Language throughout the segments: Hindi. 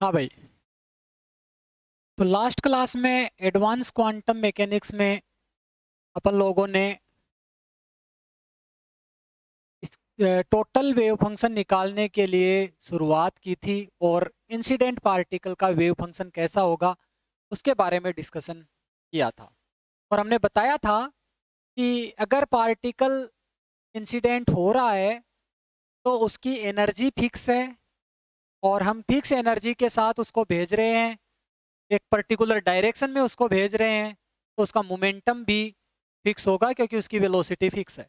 हाँ भाई। तो लास्ट क्लास में एडवांस क्वांटम मैकेनिक्स में अपन लोगों ने इस टोटल वेव फंक्शन निकालने के लिए शुरुआत की थी और इंसिडेंट पार्टिकल का वेव फंक्शन कैसा होगा उसके बारे में डिस्कशन किया था। और हमने बताया था कि अगर पार्टिकल इंसिडेंट हो रहा है तो उसकी एनर्जी फिक्स है और हम फिक्स एनर्जी के साथ उसको भेज रहे हैं, एक पर्टिकुलर डायरेक्शन में उसको भेज रहे हैं, तो उसका मोमेंटम भी फिक्स होगा क्योंकि उसकी वेलोसिटी फिक्स है।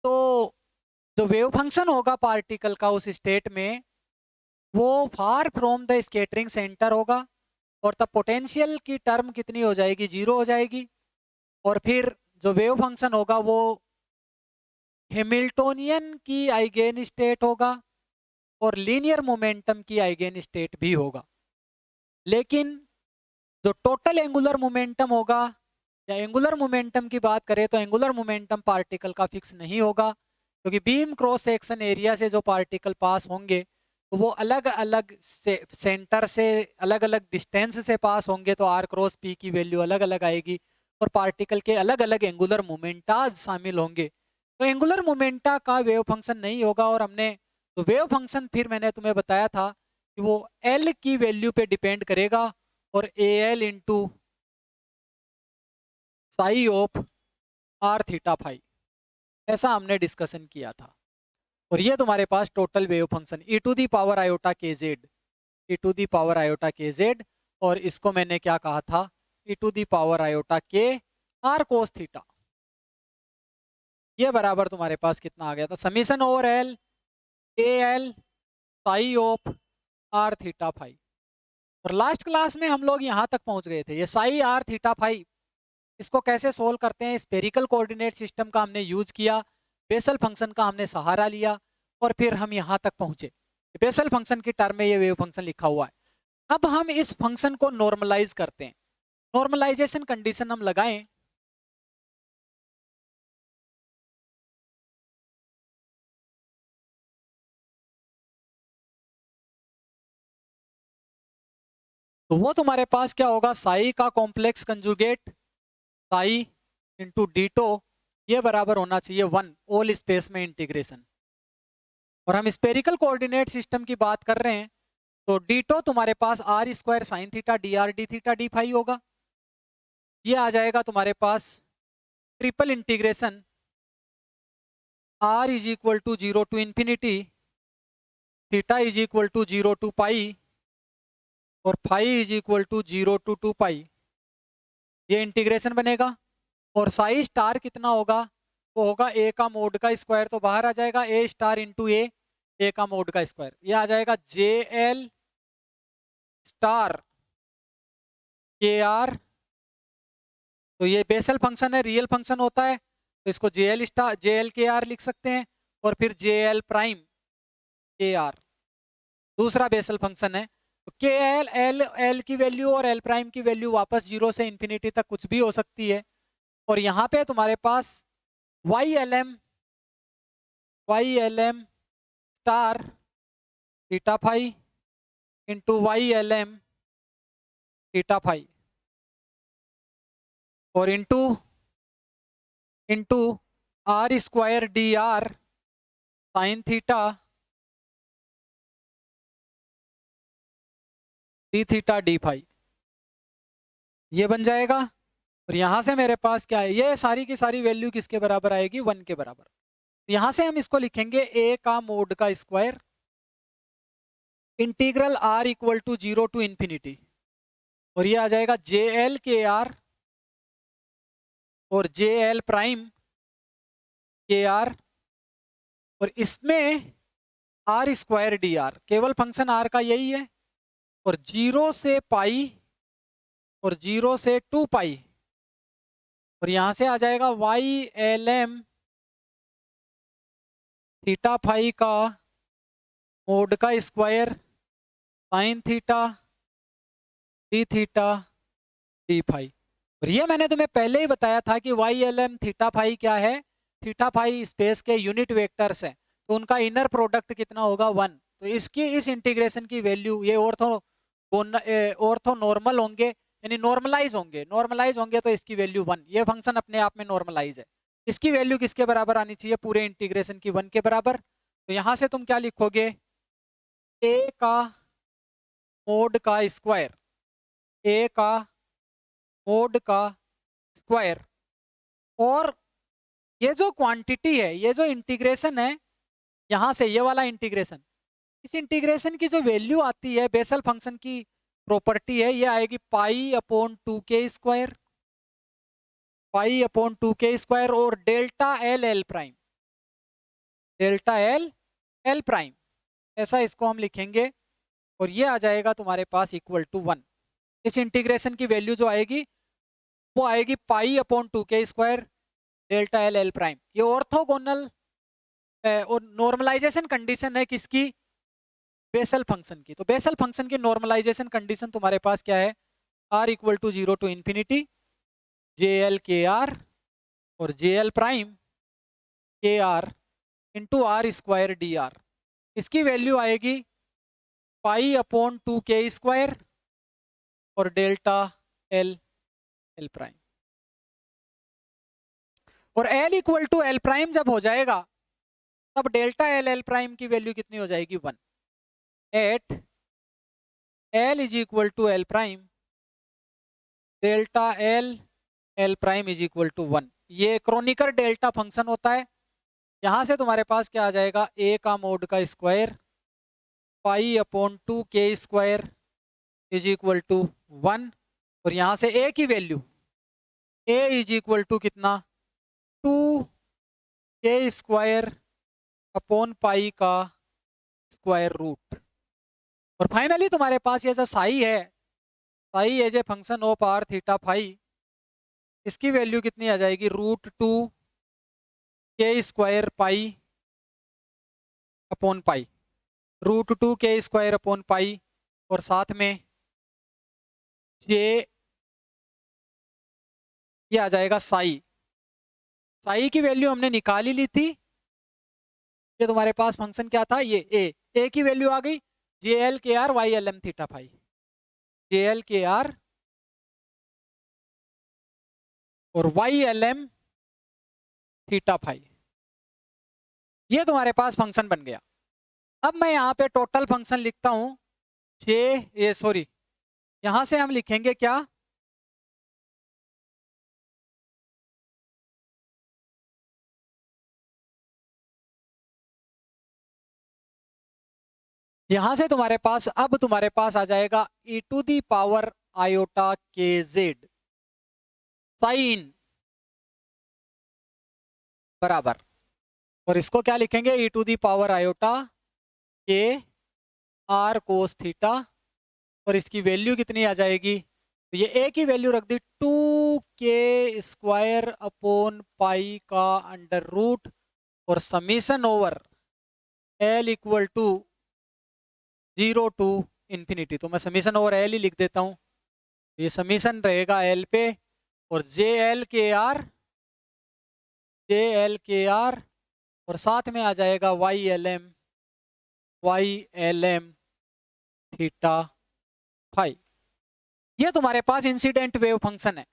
तो जो वेव फंक्शन होगा पार्टिकल का उस स्टेट में वो far from the scattering centre होगा और तब पोटेंशियल की टर्म कितनी हो जाएगी, जीरो हो जाएगी। और फिर जो वेव फंक्शन होगा वो हैमिल्टोनियन की आइगेन स्टेट होगा और लीनियर मोमेंटम की आइगेन स्टेट भी होगा। लेकिन जो टोटल एंगुलर मोमेंटम होगा या एंगुलर मोमेंटम की बात करें तो एंगुलर मोमेंटम पार्टिकल का फिक्स नहीं होगा क्योंकि बीम क्रॉस सेक्शन एरिया से जो पार्टिकल पास होंगे तो वो अलग अलग से सेंटर से अलग अलग डिस्टेंस से पास होंगे, तो आर क्रॉस पी की वैल्यू अलग अलग आएगी और पार्टिकल के अलग अलग एंगुलर मोमेंटाज शामिल होंगे। तो एंगुलर मोमेंटा का वेव फंक्शन नहीं होगा। और हमने तो वेव फंक्शन फिर मैंने तुम्हें बताया था कि वो एल की वैल्यू पे डिपेंड करेगा और A L into psi of R theta phi, ऐसा हमने डिस्कशन किया था। और ये तुम्हारे पास total wave function E to the power iota K Z, E to the power iota K Z, और इसको मैंने क्या कहा था, E to the power iota के आर कोस थीटा। ये बराबर तुम्हारे पास कितना आ गया था, summation over L A L psi of R theta phi. और लास्ट क्लास में हम लोग यहाँ तक पहुंच गए थे, ये साई आर थीटा फाई इसको कैसे सोल्व करते हैं। स्पेरिकल कोऑर्डिनेट सिस्टम का हमने यूज किया, बेसल फंक्शन का हमने सहारा लिया और फिर हम यहाँ तक पहुंचे। बेसल फंक्शन की टर्म में ये वेव फंक्शन लिखा हुआ है। अब हम इस फंक्शन को नॉर्मलाइज करते हैं। नॉर्मलाइजेशन कंडीशन हम लगाएं तो वो तुम्हारे पास क्या होगा, साई का complex conjugate Sai into ditto, ये बराबर होना चाहिए 1 ऑल स्पेस में इंटीग्रेशन। और हम स्पेरिकल कोऑर्डिनेट सिस्टम की बात कर रहे हैं तो डीटो तुम्हारे पास R square sine theta D R D theta D phi होगा। ये आ जाएगा तुम्हारे पास triple integration R is equal to 0 to infinity theta is equal to 0 to pi और phi is equal to 0 to 2 pi, ये इंटीग्रेशन बनेगा। और साई स्टार कितना होगा, वो होगा ए का मोड का स्क्वायर, तो बाहर आ जाएगा ए स्टार इंटू ए का मोड का स्क्वायर, ये आ जाएगा जे एल स्टार के आर। तो ये बेसल फंक्शन है, रियल फंक्शन होता है, तो इसको J L star J L के आर लिख सकते हैं। और फिर जे एल प्राइम के आर दूसरा बेसल फंक्शन है। तो के एल एल एल की वैल्यू और एल प्राइम की वैल्यू वापस 0 से इंफिनिटी तक कुछ भी हो सकती है। और यहाँ पे तुम्हारे पास Y L M star theta phi into Y L M theta phi और into into R square D R sine theta D theta D phi, ये बन जाएगा। और यहाँ से मेरे पास क्या है, ये सारी की सारी वैल्यू किसके बराबर आएगी, 1 के बराबर। यहाँ से हम इसको लिखेंगे ए का मोड का square integral R equal to 0 to infinity, और ये आ जाएगा जे एल के आर और J L prime K R, और इसमें आर स्क्वायर डी आर, केवल फंक्शन आर का यही है। और 0 से पाई और 0 से 2 पाई, और यहाँ से आ जाएगा Y L M theta phi का मोड का square sine theta D theta D phi. और ये मैंने तुम्हें पहले ही बताया था कि Y L M theta phi क्या है, थीटा फाई स्पेस के यूनिट वेक्टर्स हैं, तो उनका इनर प्रोडक्ट कितना होगा 1, तो इसकी इस इंटीग्रेशन की वैल्यू, ये ऑर्थो नॉर्मल होंगे यानी नॉर्मलाइज होंगे तो इसकी वैल्यू 1, ये फंक्शन अपने आप में नॉर्मलाइज है। इसकी वैल्यू किसके बराबर आनी चाहिए? पूरे इंटीग्रेशन की 1 के बराबर। तो यहां से तुम क्या लिखोगे? ए का मोड का स्क्वायर, ए का मोड का स्क्वायर, और ये जो क्वांटिटी है, ये जो इंटीग्रेशन है यहां से ये वाला इंटीग्रेशन, इस इंटीग्रेशन की जो वैल्यू आती है बेसल फंक्शन की प्रॉपर्टी है, ये आएगी pi upon 2k square, pi upon 2k square, और delta L L prime, delta L L prime, ऐसा इसको हम लिखेंगे। और ये आ जाएगा तुम्हारे पास इक्वल टू 1। इस इंटीग्रेशन की वैल्यू जो आएगी वो आएगी pi upon 2k square delta L L prime. ये ऑर्थोगोनल और नॉर्मलाइजेशन कंडीशन है किसकी? बेसल फंक्शन की। तो बेसल फंक्शन की नॉर्मलाइजेशन कंडीशन तुम्हारे पास क्या है? r equal to 0 to infinity J L के आर और J L prime K R into R square D R. इसकी वैल्यू आएगी पाई अपॉन 2k स्क्वायर और डेल्टा एल एल प्राइम। और L equal to L prime जब हो जाएगा तब डेल्टा एल एल प्राइम की वैल्यू कितनी हो जाएगी? 1 at L is equal to L prime delta L L prime is equal to 1। ये क्रोनिकर डेल्टा फंक्शन होता है। यहां से तुम्हारे पास क्या आ जाएगा? ए का मोड का square pi upon 2k square is equal to 1, और यहां से ए की value A is equal to कितना? 2k स्क्वायर अपॉन पाई का स्क्वायर रूट। और फाइनली तुम्हारे पास ये जो साई है, psi as a function of R theta phi, इसकी वैल्यू कितनी आ जाएगी? √2k square pi upon pi, √2k square upon pi, और साथ में जे, ये आ जाएगा साई। साई की वैल्यू हमने निकाल ही ली थी। ये तुम्हारे पास फंक्शन क्या था? ये ए की वैल्यू आ गई जे एल के are Y L M theta phi, J L के आर और Y L M theta phi, ये तुम्हारे पास फंक्शन बन गया। अब मैं यहाँ पे टोटल फंक्शन लिखता हूं जे, ये सॉरी, यहां से हम लिखेंगे क्या? यहां से तुम्हारे पास अब तुम्हारे पास आ जाएगा e to the power iota K Z sine बराबर, और इसको क्या लिखेंगे? e to the power iota के आर कोस थीटा, और इसकी वैल्यू कितनी आ जाएगी? तो ये ए की वैल्यू रख दी 2k स्क्वायर अपॉन पाई का अंडर रूट, और summation over L equal to 0 to infinity. तो मैं समीशन ओवर एल ही लिख देता हूँ। ये समीशन रहेगा एल पे, और जे एल के आर, जे एल के आर, और साथ में आ जाएगा Y L M theta phi. ये तुम्हारे पास इंसिडेंट वेव फंक्शन है।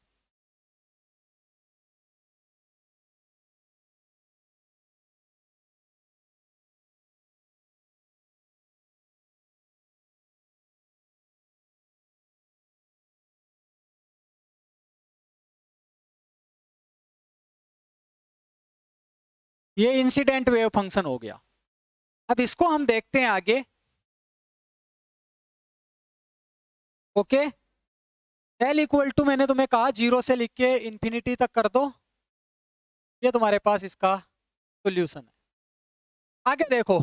ये इंसिडेंट वेव फंक्शन हो गया। अब इसको हम देखते हैं आगे। ओके, एल इक्वल टू मैंने तुम्हें कहा 0 से लिख के इन्फिनिटी तक कर दो। ये तुम्हारे पास इसका सोल्यूशन है। आगे देखो,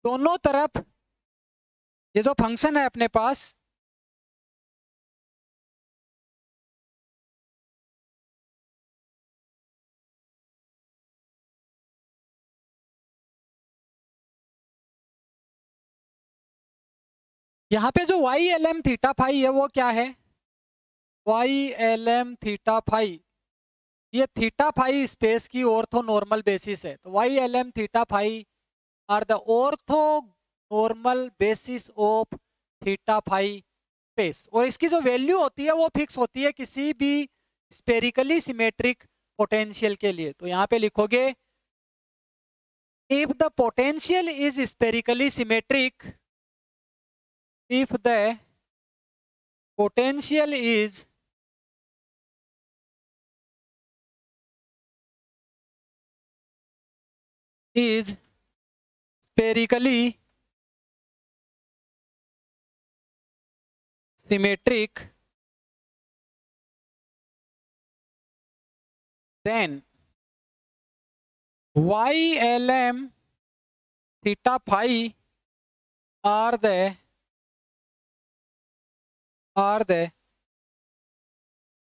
दोनों तरफ ये जो फंक्शन है अपने पास, यहाँ पे जो Y L M theta phi है वो क्या है? Y L M theta phi ये थीटा फाई स्पेस की ऑर्थो नॉर्मल बेसिस है, तो Y L M theta phi are the orthonormal basis of theta phi space. और इसकी जो वैल्यू होती है वो फिक्स होती है किसी भी स्पेरिकली सिमेट्रिक पोटेंशियल के लिए। तो यहाँ पे लिखोगे if the potential is spherically symmetric, if the potential is spherically symmetric, then YLM theta phi are the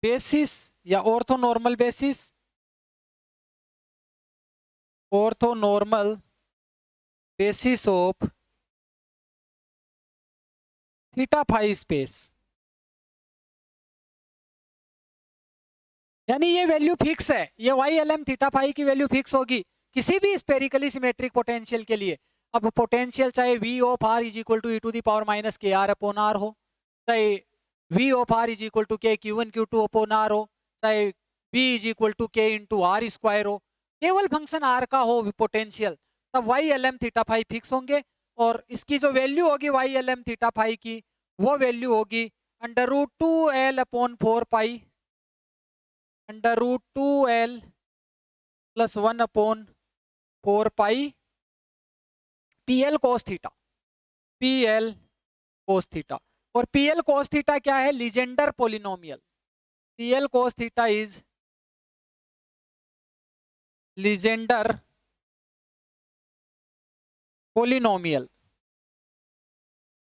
basis या orthonormal basis of theta phi space. यानी ये वैल्यू फिक्स है, ये Y L M theta phi की वैल्यू फिक्स होगी किसी भी स्पेरिकली सिमेट्रिक पोटेंशियल के लिए। अब पोटेंशियल चाहे V of R is equal to E to the power minus K R upon R हो, चाहे V of R is equal to K Q one Q two upon R हो, चाहे V is equal to K into R square हो, केवल फंक्शन आर का हो पोटेंशियल, तब Y L M theta phi fix होंगे। और इसकी जो वैल्यू होगी Y L M theta phi की, वो वैल्यू होगी under root two L upon 4 pi under root two L plus 1/4 pi P L cos theta, P L cos theta. और पी एल कोस थीटा क्या है? Legendre polynomial. P L cos theta is Legendre polynomial.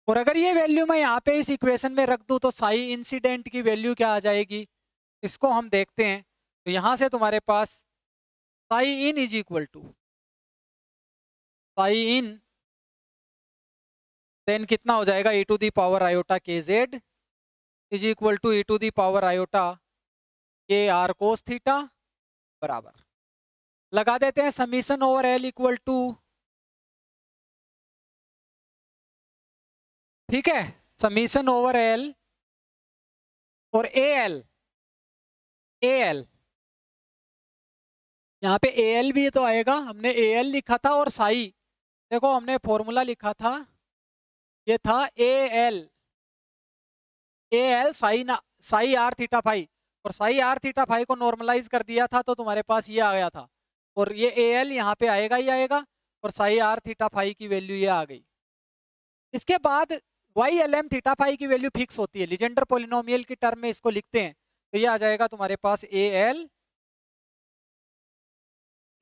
और अगर ये वैल्यू मैं यहाँ पे इस इक्वेशन में रख दूं तो साई इंसिडेंट की वैल्यू क्या आ जाएगी, इसको हम देखते हैं। तो यहां से तुम्हारे पास psi in is equal to psi in then कितना हो जाएगा, E to the power iota K Z is equal to E to the power iota के आर कोस थीटा बराबर, लगा देते हैं summation over L equal to, ठीक है, समीशन ओवर एल और ए एल यहाँ पे ए एल भी तो आएगा, हमने ए एल लिखा था और साई, देखो हमने फॉर्मूला लिखा था, ये था ए L psi R theta phi, और साई आर थीटा फाई को नॉर्मलाइज कर दिया था तो तुम्हारे पास ये आ गया था। और ये ए एल यहाँ पे आएगा ही आएगा, और साई आर थीटा फाई की वैल्यू ये आ गई। इसके बाद Y L M theta phi की वैल्यू फिक्स होती है, लीजेंडर पोलिनोमियल की टर्म में इसको लिखते हैं, तो ये आ जाएगा तुम्हारे पास A L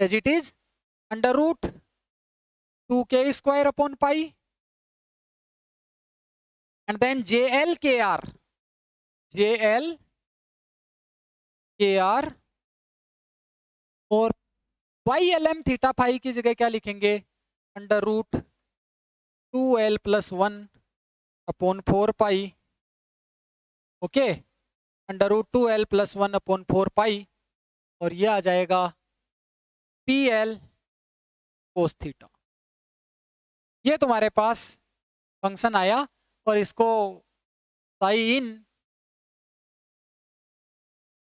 as it is under root 2k² upon pi and then JL KR और Y L M theta phi की जगह क्या लिखेंगे, under root 2L plus 1/4 pi, okay, under root 2L plus 1/4 pi, और ये आ जाएगा PL कोस थीटा। ये तुम्हारे पास फंक्शन आया, और इसको Sai in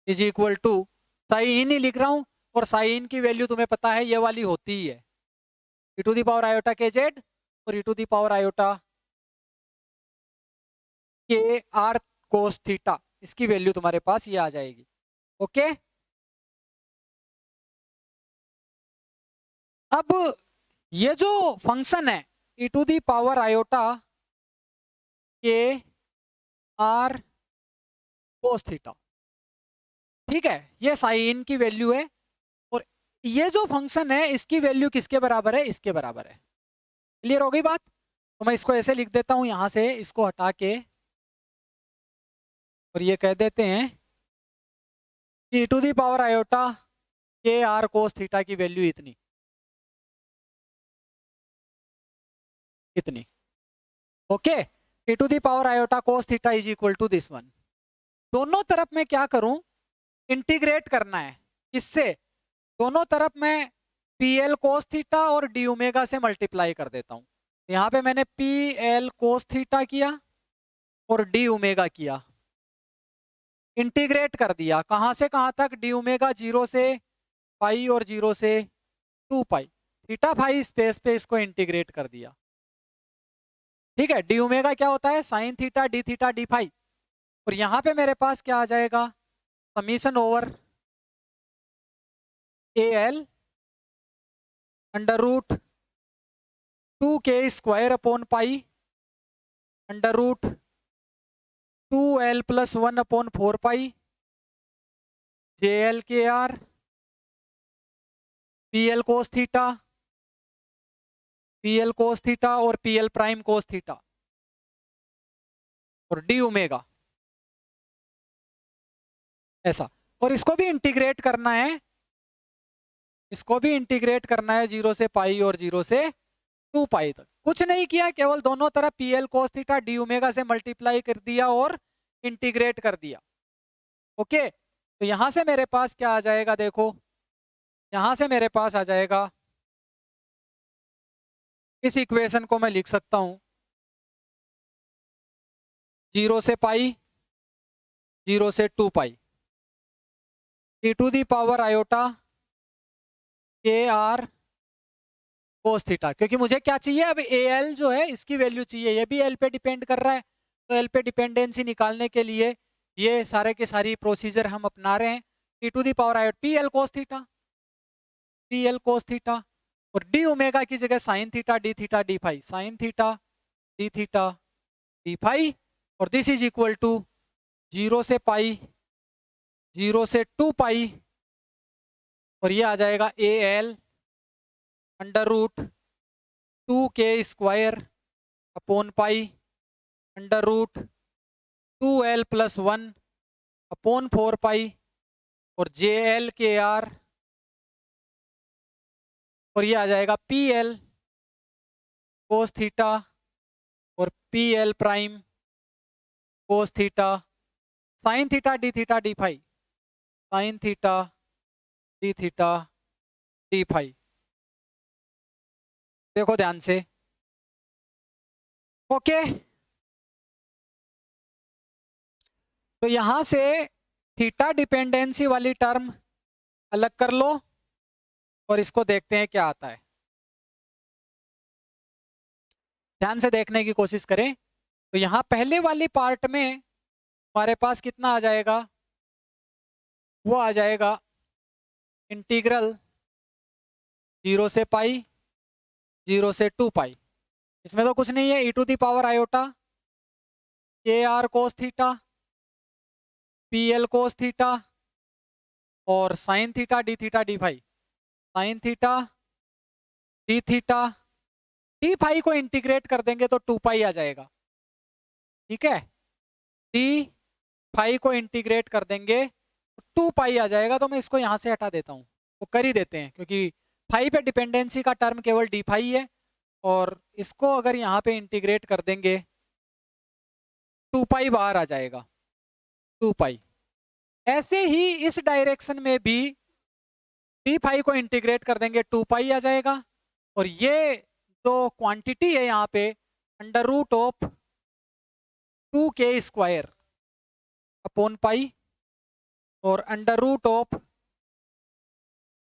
is equal to, psi इन ही लिख रहा हूं, और साई इन की वैल्यू तुम्हें पता है ये वाली होती ही है, ई to the power iota K Z और ई टू दी पावर आयोटा के आर कोस थीटा, इसकी वैल्यू तुम्हारे पास ये आ जाएगी, ओके। अब ये जो फंक्शन है ई टू दी पावर आयोटा के आर कोस थीटा, ठीक है, ये साइन की वैल्यू है, और ये जो फंक्शन है इसकी वैल्यू किसके बराबर है, इसके बराबर है। क्लियर हो गई बात? तो मैं इसको ऐसे लिख देता हूं, यहां से इसको हटा के, और ये कह देते हैं कि टू दी पावर आयोटा के आर कोस थीटा की वैल्यू इतनी इतनी, okay, A to the power iota cos theta is equal to this one. दोनों तरफ में क्या करूं, इंटीग्रेट करना है, किससे? दोनों तरफ मैं पी एल कोस थीटा और डी ओमेगा से मल्टीप्लाई कर देता हूँ। यहाँ पे मैंने पी एल कोस थीटा किया और डी ओमेगा किया, इंटीग्रेट कर दिया। कहाँ से कहाँ तक? डी ओमेगा 0 से पाई और 0 से 2 पाई, थीटा फाई स्पेस पे इसको इंटीग्रेट कर दिया। ठीक है, डी ओमेगा क्या होता है? Sine theta D phi. और यहाँ पे मेरे पास क्या आ जाएगा? Summation over A L under root 2k² upon pi under root 2l + 1 upon 4 pi J L के R P L cos theta और P L prime cos theta और डी ओमेगा, ऐसा। और इसको भी इंटीग्रेट करना है, इसको भी इंटीग्रेट करना है 0 से पाई और 0 से 2 पाई तक। कुछ नहीं किया, केवल दोनों तरफ P L cos theta D omega से मल्टीप्लाई कर दिया और इंटीग्रेट कर दिया। ओके, तो यहां से मेरे पास क्या आ जाएगा? देखो, यहां से मेरे पास आ जाएगा, इस इक्वेशन को मैं लिख सकता हूं 0 से पाई 0 से 2 pi e to the power iota के आर कोस थीटा। क्योंकि मुझे क्या चाहिए? अब ए एल जो है इसकी वैल्यू चाहिए, ये भी एल पे डिपेंड कर रहा है। तो एल पे डिपेंडेंसी निकालने के लिए ये सारे के सारी प्रोसीजर हम अपना रहे हैं। e to the power iota P L cos theta और डी ओमेगा की जगह sine theta D phi, sine theta D phi. और दिस इज इक्वल टू 0 से पाई 0 से 2 पाई और ये आ जाएगा A L under root 2k² upon pi under root 2l + 1 upon 4 pi और जे एल के आर और ये आ जाएगा पी एल कोस थीटा और P L prime cos theta sine theta D phi, sine theta D phi. देखो ध्यान से, ओके। तो यहां से थीटा डिपेंडेंसी वाली टर्म अलग कर लो और इसको देखते हैं क्या आता है। ध्यान से देखने की कोशिश करें। तो यहां पहले वाली पार्ट में हमारे पास कितना आ जाएगा? वो आ जाएगा इंटीग्रल 0 से पाई 0 से 2 पाई। इसमें तो कुछ नहीं है, e to the power iota के are cos theta P L cos theta और sine theta D phi, sine theta D phi को इंटीग्रेट कर देंगे तो 2 पाई आ जाएगा। ठीक है, डी फाई को इंटीग्रेट कर देंगे 2 पाई आ जाएगा। तो मैं इसको यहां से हटा देता हूं, वो कर ही देते हैं क्योंकि फाई पे डिपेंडेंसी का टर्म केवल डी फाई है। और इसको अगर यहाँ पे इंटीग्रेट कर देंगे 2 पाई बाहर आ जाएगा, 2 पाई। ऐसे ही इस डायरेक्शन में भी डी फाई को इंटीग्रेट कर देंगे 2 पाई आ जाएगा। और ये जो क्वांटिटी है यहाँ पे under root of 2k² upon pi और under root of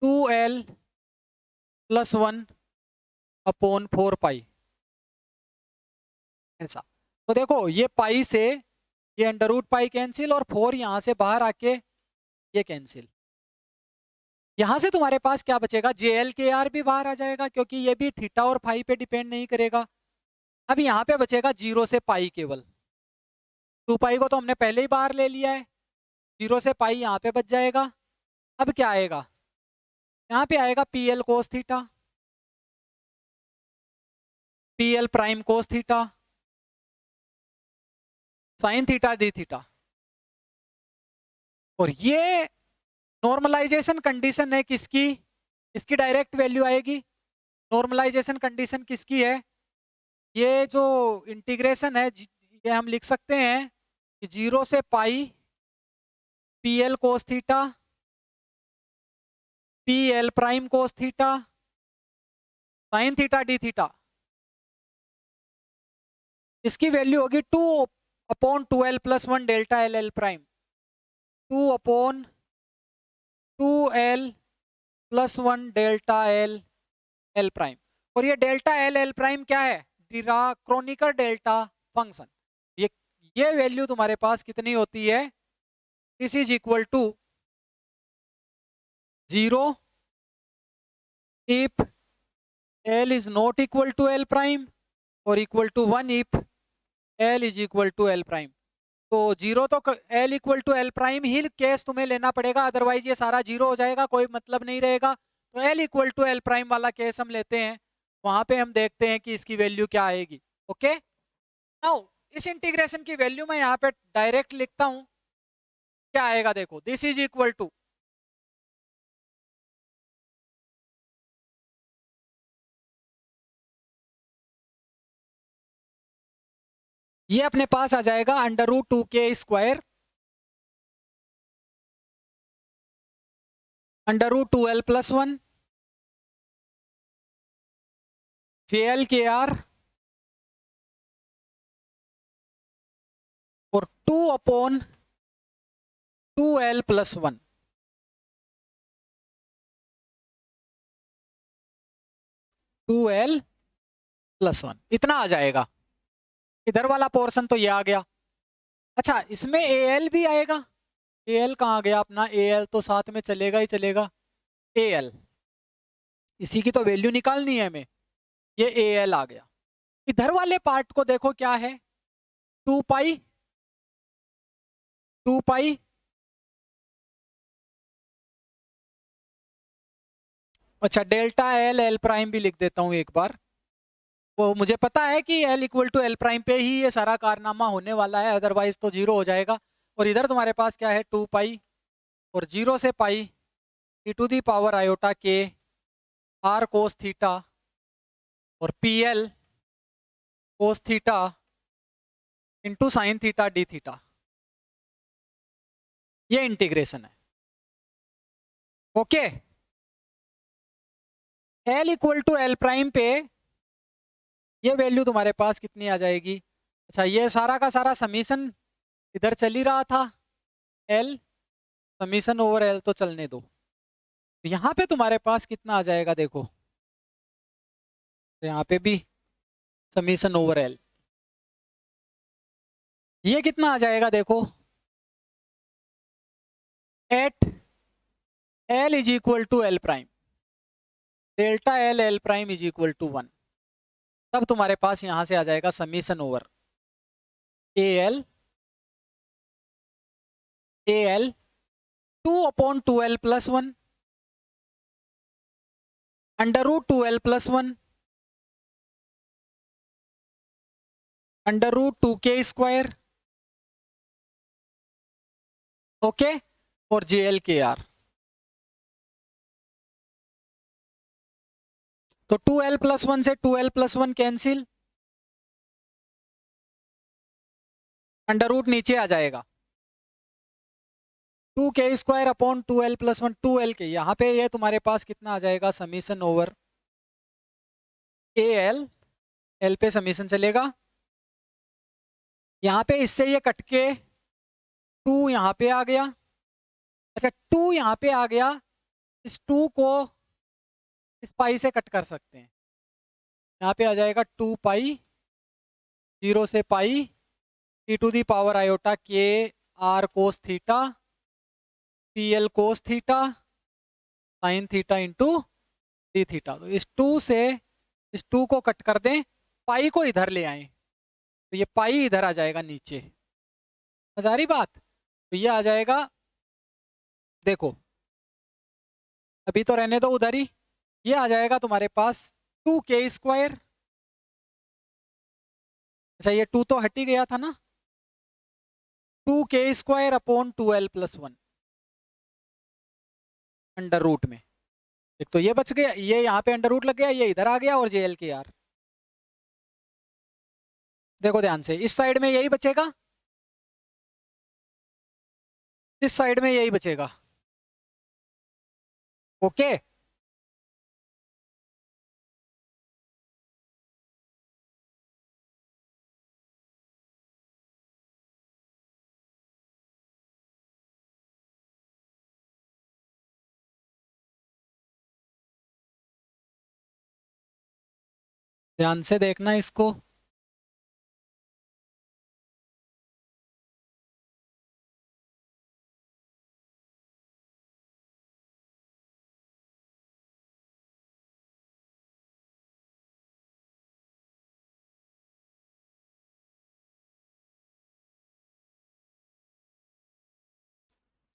2l + 1 upon 4 pi, ऐसा। तो देखो ये पाई से ये अंडर रूट पाई कैंसिल और 4 यहां से बाहर आके ये कैंसिल। यहां से तुम्हारे पास क्या बचेगा? जे एल के आर भी बाहर आ जाएगा क्योंकि ये भी थीटा और फाई पे डिपेंड नहीं करेगा। अब यहाँ पे बचेगा 0 से पाई, केवल 2 पाई को तो हमने पहले ही बाहर ले लिया है, 0 से पाई यहाँ पे बच जाएगा। अब क्या आएगा? यहाँ पे आएगा P L cos theta P L prime cos theta sine theta D theta. और ये नॉर्मलाइजेशन कंडीशन है किसकी? इसकी डायरेक्ट वैल्यू आएगी। नॉर्मलाइजेशन कंडीशन किसकी है? ये जो इंटीग्रेशन है ये हम लिख सकते हैं कि 0 से pi P L cos theta P L prime cos theta sine theta D theta, इसकी वैल्यू होगी 2/2l+1 delta L L prime, 2/2l+1 delta L L prime. और ये डेल्टा एल एल प्राइम क्या है? Dirac Kronecker delta function. ये वैल्यू तुम्हारे पास कितनी होती है? This is equal to 0 if l is not equal to L prime और equal to 1 if l is equal to L prime. तो 0 तो L equal to L prime ही केस तुम्हें लेना पड़ेगा, अदरवाइज ये सारा 0 हो जाएगा, कोई मतलब नहीं रहेगा। तो L equal to L prime वाला केस हम लेते हैं, वहां पे हम देखते हैं कि इसकी वैल्यू क्या आएगी। ओके, नाउ इस इंटीग्रेशन की वैल्यू मैं यहाँ पे डायरेक्ट लिखता हूँ, क्या आएगा देखो। दिस इज इक्वल टू ये अपने पास आ जाएगा √2k² √2l+1 JL/KR और 2/2l+1 2l+1 इतना आ जाएगा। इधर वाला पोर्शन तो ये आ गया। अच्छा, इसमें AL भी आएगा। AL कहाँ गया अपना? AL तो साथ में चलेगा ही चलेगा। AL इसी की तो वैल्यू निकालनी है हमें, ये AL आ गया। इधर वाले पार्ट को देखो क्या है? 2 पाई अच्छा डेल्टा एल एल प्राइम भी लिख देता हूँ एक बार। वो मुझे पता है कि L equal to L prime पे ही ये सारा कारनामा होने वाला है, अदरवाइज तो 0 हो जाएगा। और इधर तुम्हारे पास क्या है? 2 पाई और 0 से pi e⁻i r cos theta और PL cos theta into sine theta D theta, ये इंटीग्रेशन है। Okay, L equal to L prime पे ये वैल्यू तुम्हारे पास कितनी आ जाएगी? अच्छा, ये सारा का सारा समीशन इधर चल ही रहा था, एल समीशन ओवर एल तो चलने दो। यहाँ पे तुम्हारे पास कितना आ जाएगा देखो, यहाँ पे भी समीशन ओवर एल, ये कितना आ जाएगा देखो, at L is equal to L prime delta L L prime is equal to 1। तब तुम्हारे पास यहाँ से आ जाएगा summation over AL 2/2l+1 √2l+1 √2k², okay, और JL/KR। तो 2l+1 से 2l+1 कैंसिल, अंडर रूट नीचे आ जाएगा, 2k² 2l+1 2l के। यहाँ पे ये तुम्हारे पास कितना आ जाएगा? समीशन ओवर AL, L पे समीशन चलेगा, यहाँ पे इससे ये कट के 2 यहाँ पे आ गया। अच्छा, 2 यहाँ पे आ गया, इस 2 को इस पाई से कट कर सकते हैं, यहाँ पे आ जाएगा 2 पाई 0 से pi e⁻i cos theta PL cos theta sine theta into d theta. तो इस 2 से इस 2 को कट कर दें, पाई को इधर ले आए, तो ये पाई इधर आ जाएगा नीचे। सारी बात, तो ये आ जाएगा देखो, अभी तो रहने दो उधर ही, ये आ जाएगा तुम्हारे पास 2k²। अच्छा, ये 2 तो हट ही गया था ना, 2k² 2l+1 अंडर रूट में। एक तो ये बच गया, ये यहाँ पे अंडर रूट लग गया, ये इधर आ गया, और JL/KR। देखो ध्यान से, इस साइड में यही बचेगा, इस साइड में यही बचेगा। ओके। ध्यान से देखना इसको।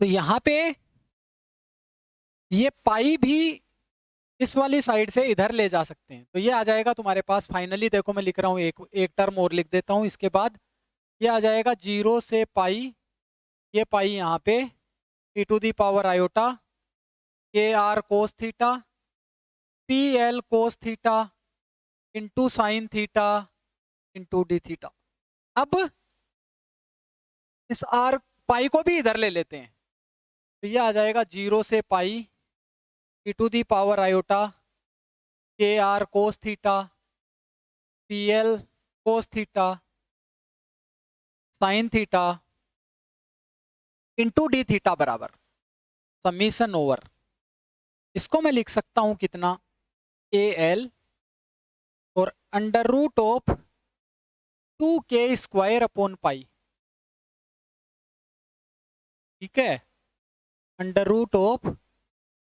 तो यहाँ पे ये पाई भी इस वाली साइड से इधर ले जा सकते हैं, तो ये आ जाएगा तुम्हारे पास फाइनली। देखो मैं लिख रहा हूँ, एक एक टर्म और लिख देता हूँ इसके बाद। ये आ जाएगा 0 से पाई, ये पाई यहाँ पे e to the power iota के are cos theta P L cos theta into sine theta into d theta. अब इस आर पाई को भी इधर ले लेते हैं, तो ये आ जाएगा 0 से pi e to the power iota के are cos theta P L cos theta sine theta into d theta बराबर समीशन ओवर, इसको मैं लिख सकता हूं कितना, ए एल और under root of 2k² upon pi. ठीक है, under root of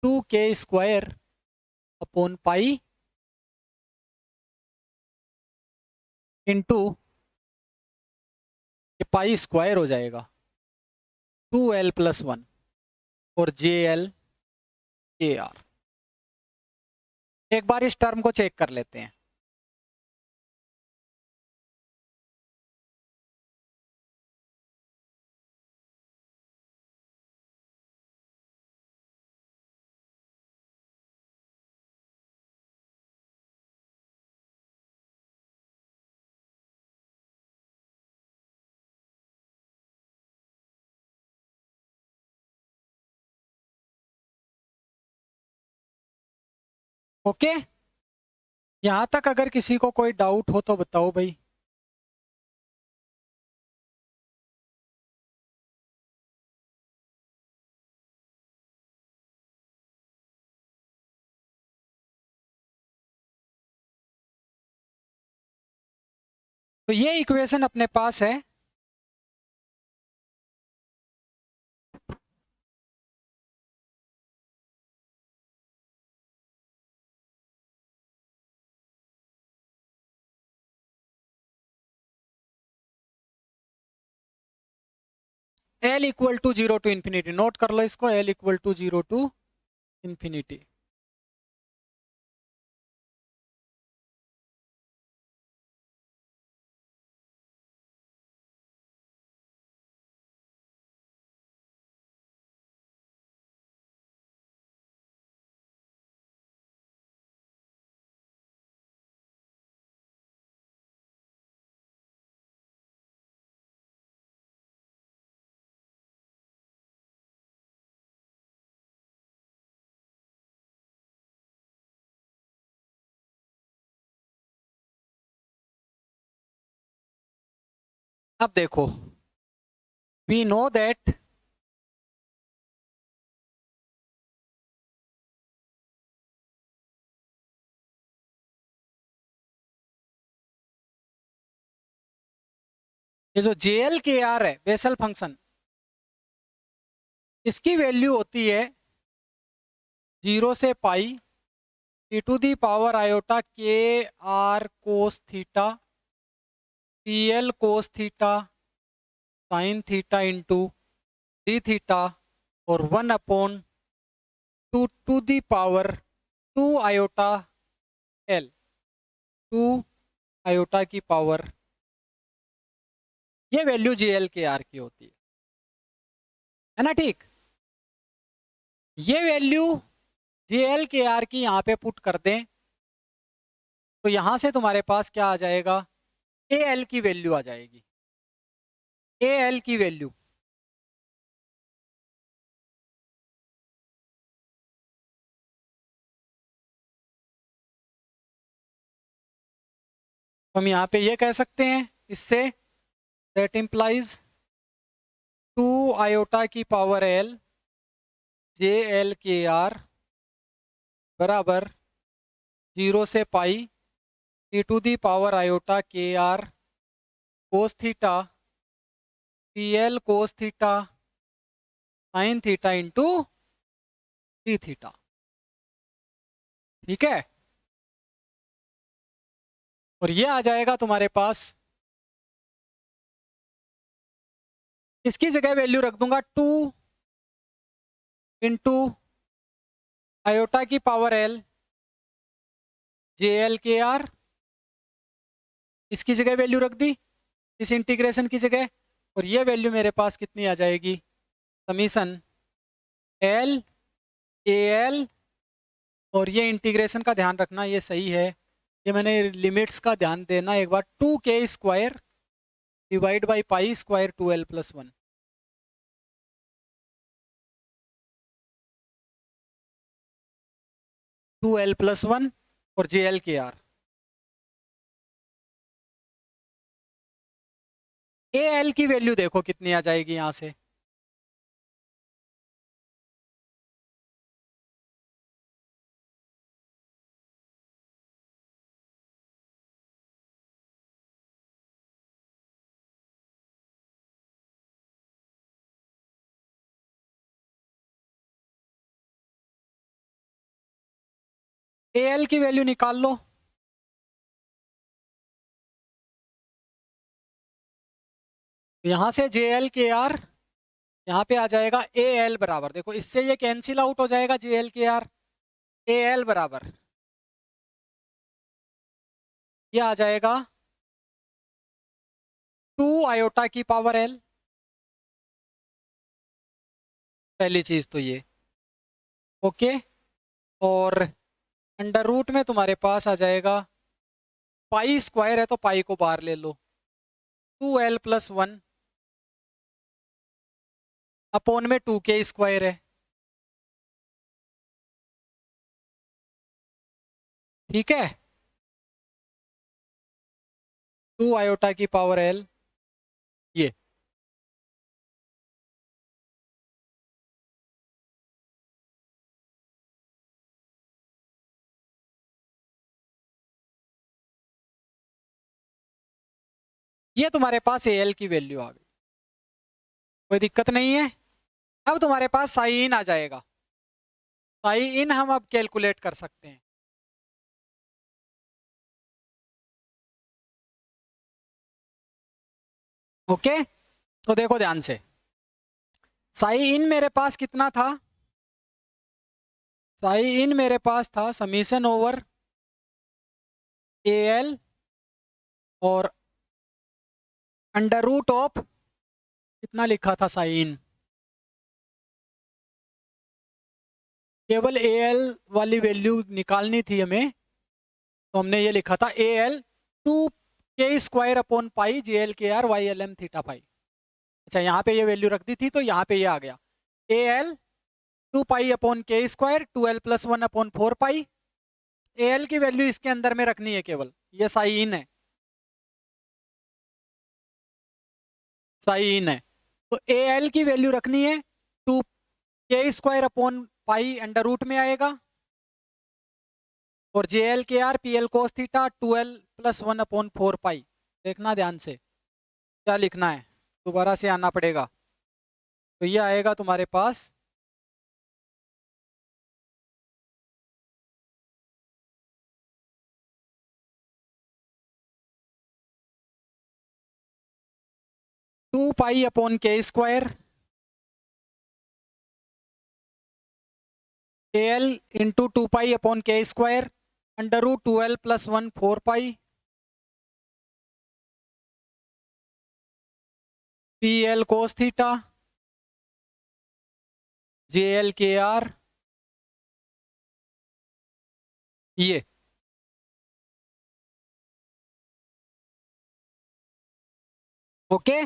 2k² upon pi into ये पाई स्क्वायर हो जाएगा 2l+1 और JL KR। एक बार इस टर्म को चेक कर लेते हैं। ओके, यहां तक अगर किसी को कोई डाउट हो तो बताओ भाई। तो ये इक्वेशन अपने पास है। L equal to 0 to infinity, नोट कर लो इसको, L equal to 0 to infinity. अब देखो, वी नो दैट ये जो JL KR है बेसल फंक्शन, इसकी वैल्यू होती है 0 से pi e to the power iota के are cos theta P L cos theta sine theta into d theta और 1 upon 2 to the power 2 iota l, 2 iota की पावर, ये वैल्यू JL KR की होती है ना। ठीक, ये वैल्यू JL KR की यहाँ पे पुट कर दें तो यहाँ से तुम्हारे पास क्या आ जाएगा, AL की वैल्यू आ जाएगी। AL की वैल्यू हम यहाँ पे ये कह सकते हैं इससे, दैट इम्प्लाइज 2 आयोटा की पावर एल जे एल के आर बराबर 0 से pi e to the power iota के are cos theta P L cos theta sine theta into d theta. ठीक है, और ये आ जाएगा तुम्हारे पास, इसकी जगह वैल्यू रख दूंगा 2 इंटू आयोटा की पावर एल जे एल के आर, इसकी जगह वैल्यू रख दी इस इंटीग्रेशन की जगह, और ये वैल्यू मेरे पास कितनी आ जाएगी, समीशन एल ए एल, और ये इंटीग्रेशन का ध्यान रखना ये सही है, ये मैंने लिमिट्स का ध्यान देना एक बार, 2k² divide by pi square 2l+1। Two L plus one और जे एल के आर। ए एल की वैल्यू देखो कितनी आ जाएगी यहां से, ए एल की वैल्यू निकाल लो। यहां से जे एल के आर यहाँ पे आ जाएगा ए एल बराबर, देखो इससे ये कैंसिल आउट हो जाएगा जे एल के आर, ए एल बराबर ये आ जाएगा 2 आयोटा की पावर एल, पहली चीज तो ये ओके, और अंडर रूट में तुम्हारे पास आ जाएगा पाई स्क्वायर है तो पाई को बाहर ले लो, 2l+1 अपोन में 2k² है। ठीक है, 2 आयोटा की पावर एल ये, ये तुम्हारे पास ए एल की वैल्यू आ गई, कोई दिक्कत नहीं है। अब तुम्हारे पास साई इन आ जाएगा, साई इन हम अब कैलकुलेट कर सकते हैं। ओके, तो देखो ध्यान से, साई इन मेरे पास कितना था, साई इन मेरे पास था समीशन ओवर ए एल और अंडर रूट ऑफ कितना लिखा था साई इन, केवल ए एल वाली वैल्यू निकालनी थी हमें, तो हमने ये लिखा था ए l 2k² upon pi J L के are Y L M theta phi. अच्छा, यहाँ पे ये वैल्यू रख दी थी तो यहाँ पे ये आ गया A L 2 pi upon k² 2l+1 upon 4 pi, A L की वैल्यू इसके अंदर में रखनी है केवल, ये साई इन है, साई इन है, तो ए एल की वैल्यू रखनी है 2k² upon pi under root में आएगा, और जे एल के R P L cos theta 2l+1 upon 4 पाई। देखना ध्यान से क्या लिखना है, दोबारा से आना पड़ेगा, तो ये आएगा तुम्हारे पास 2 pi upon k² A L into 2 pi upon k² under root 2l+1 4 pi P L cos theta J L के आर, ये ओके।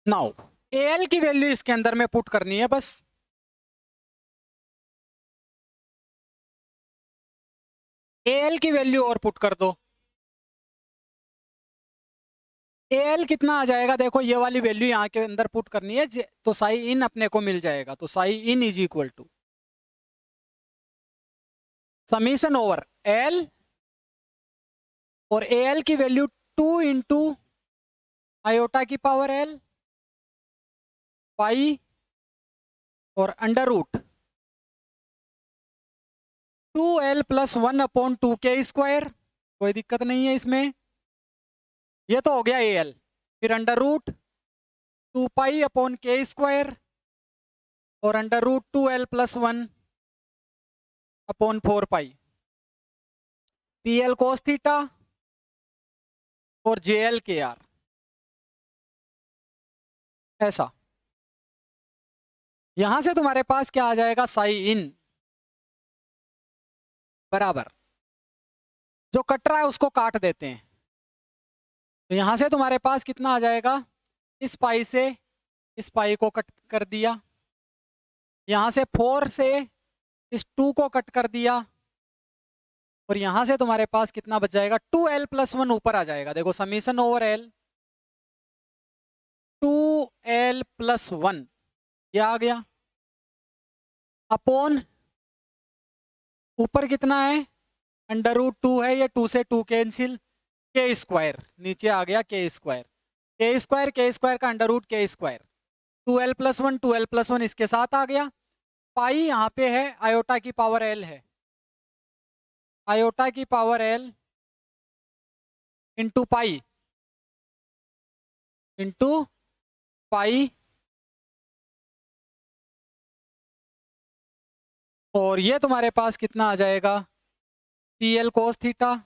नाउ एल की वैल्यू इसके अंदर में पुट करनी है बस। एल की वैल्यू और पुट कर दो। एल कितना आ जाएगा, देखो ये वाली वैल्यू यहाँ के अंदर पुट करनी है तो साई इन अपने को मिल जाएगा, तो psi in is equal to summation over l, और एल की वैल्यू 2 इंटू आयोटा की पावर एल पाई और under root 2l plus 1/2k²। कोई दिक्कत नहीं है इसमें, ये तो हो गया एल। फिर अंडर रूट 2π/k² और under root 2l plus 1/4π pl cos theta और jl kr, ऐसा। यहां से तुम्हारे पास क्या आ जाएगा, साई इन बराबर, जो कट रहा है उसको काट देते हैं, तो यहां से तुम्हारे पास कितना आ जाएगा, इस पाई से इस पाई को कट कर दिया, यहां से 4 से इस 2 को कट कर दिया, और यहां से तुम्हारे पास कितना बच जाएगा, 2l प्लस 1 ऊपर आ जाएगा। देखो summation over L 2l plus 1 ये आ गया, अपॉन ऊपर कितना है, अंडर रूट 2 है, ये 2 से 2 कैंसिल, k², नीचे आ गया k², k² का under root k², 2l plus 1 2l plus 1 इसके साथ आ गया, पाई यहाँ पे है, आयोटा की पावर l है, आयोटा की power l into pi into pi, और ये तुम्हारे पास कितना आ जाएगा, pl cos थीटा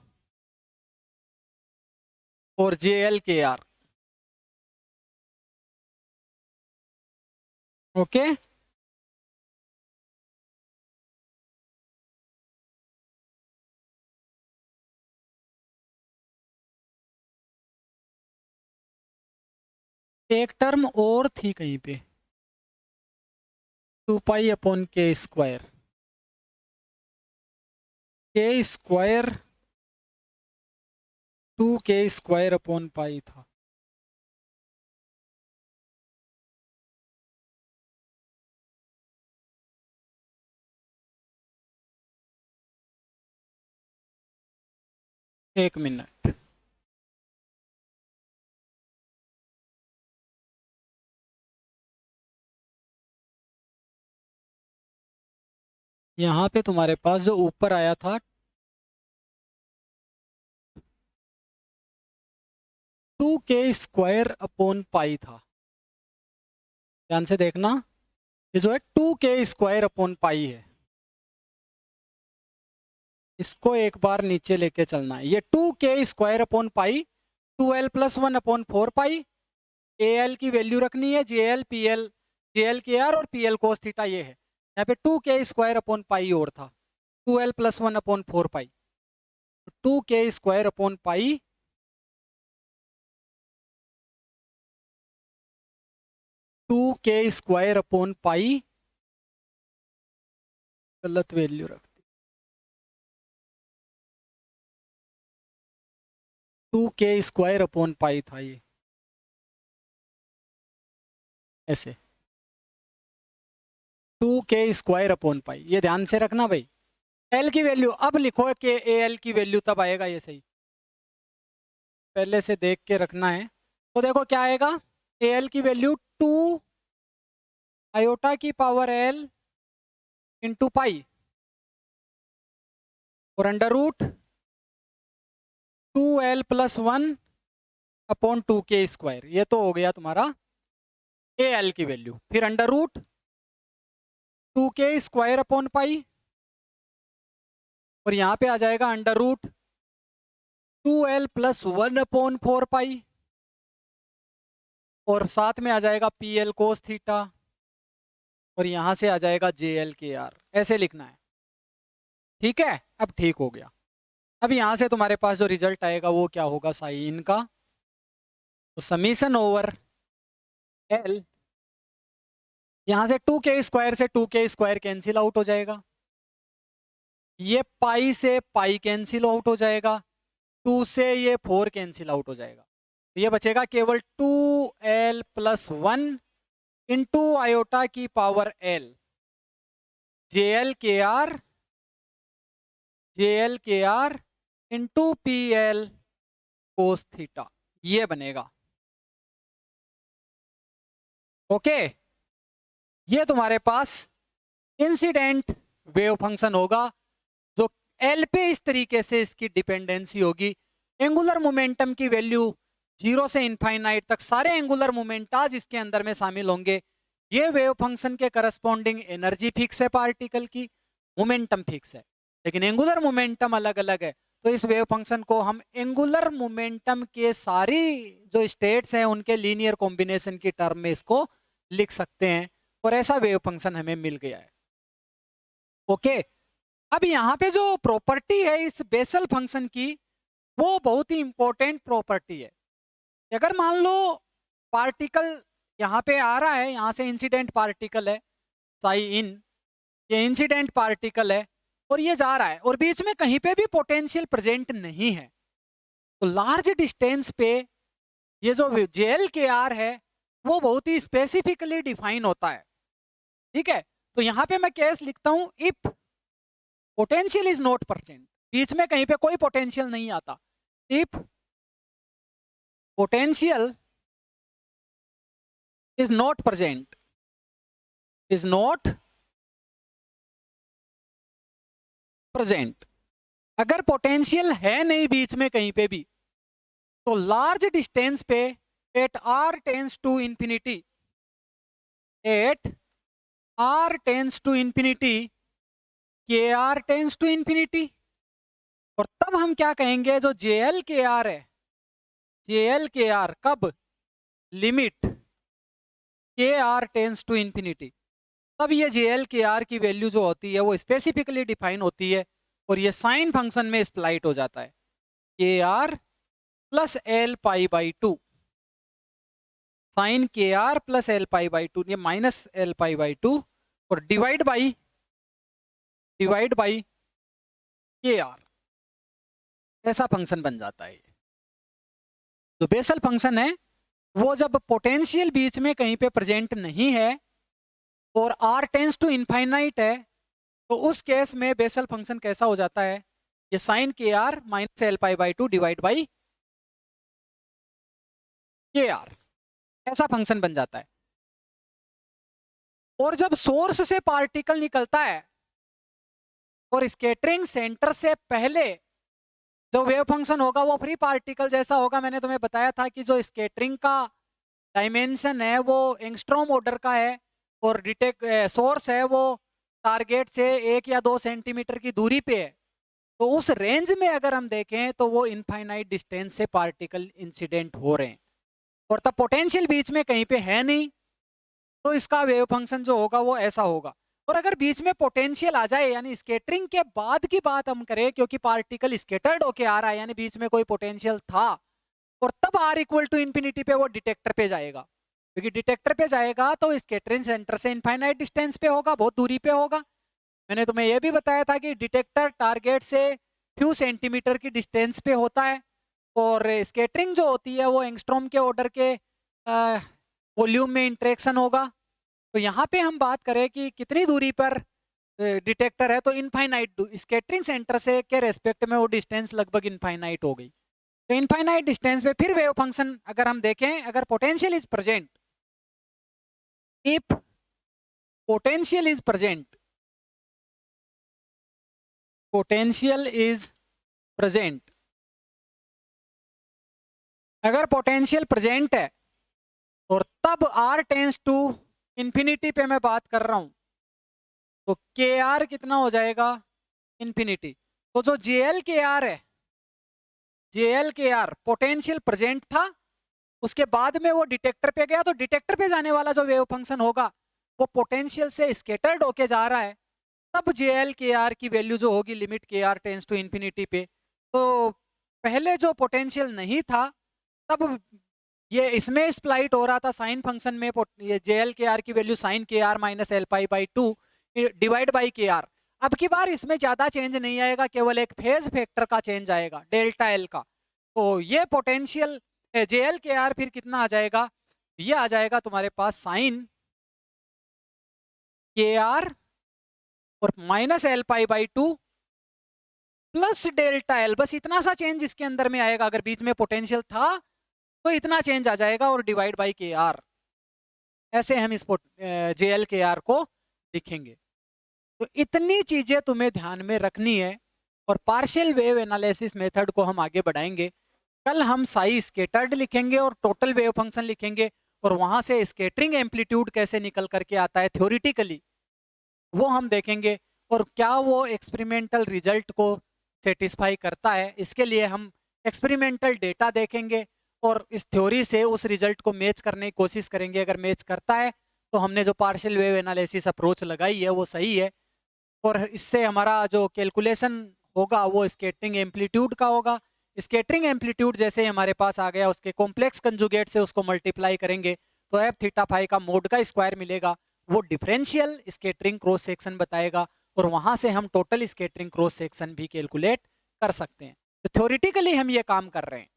और jl kr। ओके, एक टर्म और थी कहीं पे, 2π/k², k² 2k² था। एक मिनट, यहाँ पे तुम्हारे पास जो ऊपर आया था 2k² था, ध्यान से देखना, ये जो है 2k² है, इसको एक बार नीचे लेके चलना है, ये 2k² 2l प्लस 1/4π, al की वैल्यू रखनी है, jl pl jl kr और pl cos थीटा ये है, यहाँ पे 2k² और था, 2l प्लस 1/4π, 2k² 2k² गलत वैल्यू रख दी, 2k² था ये, ऐसे 2k² ये ध्यान से रखना भाई। एल की वैल्यू अब लिखो कि एल की वैल्यू तब आएगा, ये सही पहले से देख के रखना है, तो देखो क्या आएगा, एल की वैल्यू 2 आयोटा की पावर एल इंटू पाई और under root 2l plus 1/2k², ये तो हो गया तुम्हारा एल की वैल्यू, फिर अंडर रूट 2k² और यहाँ पे आ जाएगा अंडर रूट 2l प्लस 1/4π और साथ में आ जाएगा pl cos थीटा और यहाँ से आ जाएगा jl kr, ऐसे लिखना है, ठीक है। अब ठीक हो गया, अब यहाँ से तुम्हारे पास जो रिजल्ट आएगा वो क्या होगा, साइन का, तो समीशन ओवर एल, यहां से 2k² से 2k² कैंसिल आउट हो जाएगा, ये पाई से पाई कैंसिल आउट हो जाएगा, 2 से ये 4 कैंसिल आउट हो जाएगा, तो ये बचेगा केवल 2l+1 इंटू आयोटा की power l, JL KR into PL cos theta, ये बनेगा। ओके, ये तुम्हारे पास इंसिडेंट वेव फंक्शन होगा जो एल पे इस तरीके से इसकी डिपेंडेंसी होगी। एंगुलर मोमेंटम की वैल्यू 0 से इनफाइनाइट तक सारे एंगुलर मोमेंटाज इसके अंदर में शामिल होंगे। ये वेव फंक्शन के करस्पॉन्डिंग एनर्जी फिक्स है पार्टिकल की, मोमेंटम फिक्स है, लेकिन एंगुलर मोमेंटम अलग अलग है। तो इस वेव फंक्शन को हम एंगुलर मोमेंटम के सारी जो स्टेट्स हैं उनके लीनियर कॉम्बिनेशन की टर्म में इसको लिख सकते हैं, और ऐसा वेव फंक्शन हमें मिल गया है। ओके, अब यहाँ पे जो प्रॉपर्टी है इस बेसल फंक्शन की, वो बहुत ही इंपॉर्टेंट प्रॉपर्टी है। अगर मान लो पार्टिकल यहाँ पे आ रहा है, यहाँ से इंसिडेंट पार्टिकल है साई इन, ये इंसिडेंट पार्टिकल है और ये जा रहा है और बीच में कहीं पे भी पोटेंशियल प्रेजेंट नहीं है, तो लार्ज डिस्टेंस पे ये जो JL/KR है वो बहुत ही स्पेसिफिकली डिफाइन होता है। ठीक है, तो यहाँ पे मैं केस लिखता हूं, if potential is not present, बीच में कहीं पे कोई पोटेंशियल नहीं आता, if potential is not present, is not present, अगर पोटेंशियल है नहीं बीच में कहीं पे भी, तो लार्ज डिस्टेंस पे at r tends to infinity, at r tends to infinity, KR tends to infinity, और तब हम क्या कहेंगे, जो JL/KR है, JL/KR कब, limit KR tends to infinity, तब ये JL/KR की वैल्यू जो होती है वो स्पेसिफिकली डिफाइन होती है और ये साइन फंक्शन में स्प्लाइट हो जाता है, KR plus L π/2, sine KR plus L π/2, ये माइनस L π/2 और डिवाइड बाई KR, ऐसा फंक्शन बन जाता है। जो बेसल फंक्शन है वो जब पोटेंशियल बीच में कहीं पे प्रेजेंट नहीं है और r टेंस टू इनफाइनाइट है, तो उस केस में बेसल फंक्शन कैसा हो जाता है, ये sine KR minus L π/2 divide by KR, ऐसा फंक्शन बन जाता है। और जब सोर्स से पार्टिकल निकलता है और स्कैटरिंग सेंटर से पहले जो वेव फंक्शन होगा वो फ्री पार्टिकल जैसा होगा। मैंने तुम्हें बताया था कि जो स्कैटरिंग का डायमेंशन है वो एंगस्ट्रॉम ऑर्डर का है और सोर्स है वो टारगेट से 1 या 2 सेंटीमीटर की दूरी पे है, तो उस रेंज में अगर हम देखें तो वो इनफाइनाइट डिस्टेंस से पार्टिकल इंसिडेंट हो रहे हैं और तब पोटेंशियल बीच में कहीं पे है नहीं, तो इसका वेव फंक्शन जो होगा वो ऐसा होगा। और अगर बीच में पोटेंशियल आ जाए, यानी स्कैटरिंग के बाद की बात हम करें, क्योंकि पार्टिकल स्कैटर्ड होके आ रहा है यानी बीच में कोई पोटेंशियल था, और तब r=∞ पे वो डिटेक्टर पे जाएगा, क्योंकि डिटेक्टर पे जाएगा तो स्कैटरिंग सेंटर से इनफाइनाइट डिस्टेंस पे होगा, बहुत दूरी पे होगा। मैंने तुम्हें यह भी बताया था कि डिटेक्टर टारगेट से फ्यू सेंटीमीटर की डिस्टेंस पे होता है और स्कैटरिंग जो होती है वो एंगस्ट्रॉम के ऑर्डर के वॉल्यूम में इंटरेक्शन होगा। तो यहाँ पे हम बात करें कि कितनी दूरी पर डिटेक्टर है, तो इनफाइनाइट स्कैटरिंग सेंटर से के रेस्पेक्ट में वो डिस्टेंस लगभग इनफाइनाइट हो गई। तो इनफाइनाइट डिस्टेंस पे फिर वेव फंक्शन अगर हम देखें, अगर potential is present, if potential is present, potential is present, अगर पोटेंशियल प्रेजेंट है और तब r टेंस टू इंफिनिटी पे मैं बात कर रहा हूं, तो KR कितना हो जाएगा, इंफिनिटी। तो जो JL/KR है, JL/KR पोटेंशियल प्रेजेंट था, उसके बाद में वो डिटेक्टर पे गया, तो डिटेक्टर पे जाने वाला जो वेव फंक्शन होगा वो पोटेंशियल से स्कैटर्ड होके जा रहा है, तब JL/KR की वैल्यू जो होगी limit KR tends to infinity पे, तो पहले जो पोटेंशियल नहीं था तब ये इसमें स्प्लाइट हो रहा था साइन फंक्शन में, ये JL KR की value sine KR minus L pi by 2 divide by KR। अब की बार इसमें ज्यादा चेंज नहीं आएगा, केवल एक फेज फैक्टर का चेंज आएगा डेल्टा एल का। तो ये पोटेंशियल JL KR फिर कितना आ जाएगा, ये आ जाएगा तुम्हारे पास साइन KR और minus L pi by 2 plus delta L. बस इतना सा चेंज इसके अंदर में आएगा, अगर बीच में पोटेंशियल था तो इतना चेंज आ जाएगा, और डिवाइड बाई KR। ऐसे हम इस JL KR को लिखेंगे। तो इतनी चीजें तुम्हें ध्यान में रखनी है, और पार्शियल वेव एनालिसिस मेथड को हम आगे बढ़ाएंगे। कल हम साई स्केटर्ड लिखेंगे और टोटल वेव फंक्शन लिखेंगे, और वहां से स्केटरिंग एम्पलीट्यूड कैसे निकल करके आता है थ्योरेटिकली वो हम देखेंगे, और क्या वो एक्सपेरिमेंटल रिजल्ट को सेटिस्फाई करता है। इसके लिए हम एक्सपेरिमेंटल डेटा देखेंगे और इस थ्योरी से उस रिजल्ट को मैच करने की कोशिश करेंगे। अगर मैच करता है तो हमने जो पार्शियल वेव एनालिसिस अप्रोच लगाई है वो सही है, और इससे हमारा जो कैलकुलेशन होगा वो स्केटरिंग एम्पलीट्यूड का होगा। स्केटरिंग एम्पलीट्यूड जैसे हमारे पास आ गया, उसके कॉम्प्लेक्स कंजुगेट से उसको मल्टीप्लाई करेंगे तो एफ थीटा फाई का मोड का स्क्वायर मिलेगा, वो डिफरेंशियल स्केटरिंग क्रॉस सेक्शन बताएगा, और वहां से हम टोटल स्केटरिंग क्रॉस सेक्शन भी कैलकुलेट कर सकते हैं। तो थ्योरेटिकली हम ये काम कर रहे हैं,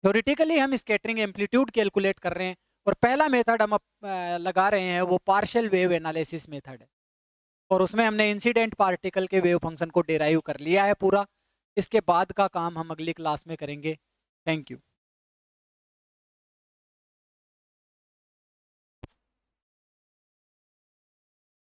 थ्योरेटिकली हम स्केटरिंग एम्पलीट्यूड कैलकुलेट कर रहे हैं, और पहला मेथड हम लगा रहे हैं वो पार्शियल वेव एनालिसिस मेथड है, और उसमें हमने इंसिडेंट पार्टिकल के वेव फंक्शन को डिराइव कर लिया है पूरा। इसके बाद का काम हम अगली क्लास में करेंगे। Thank you.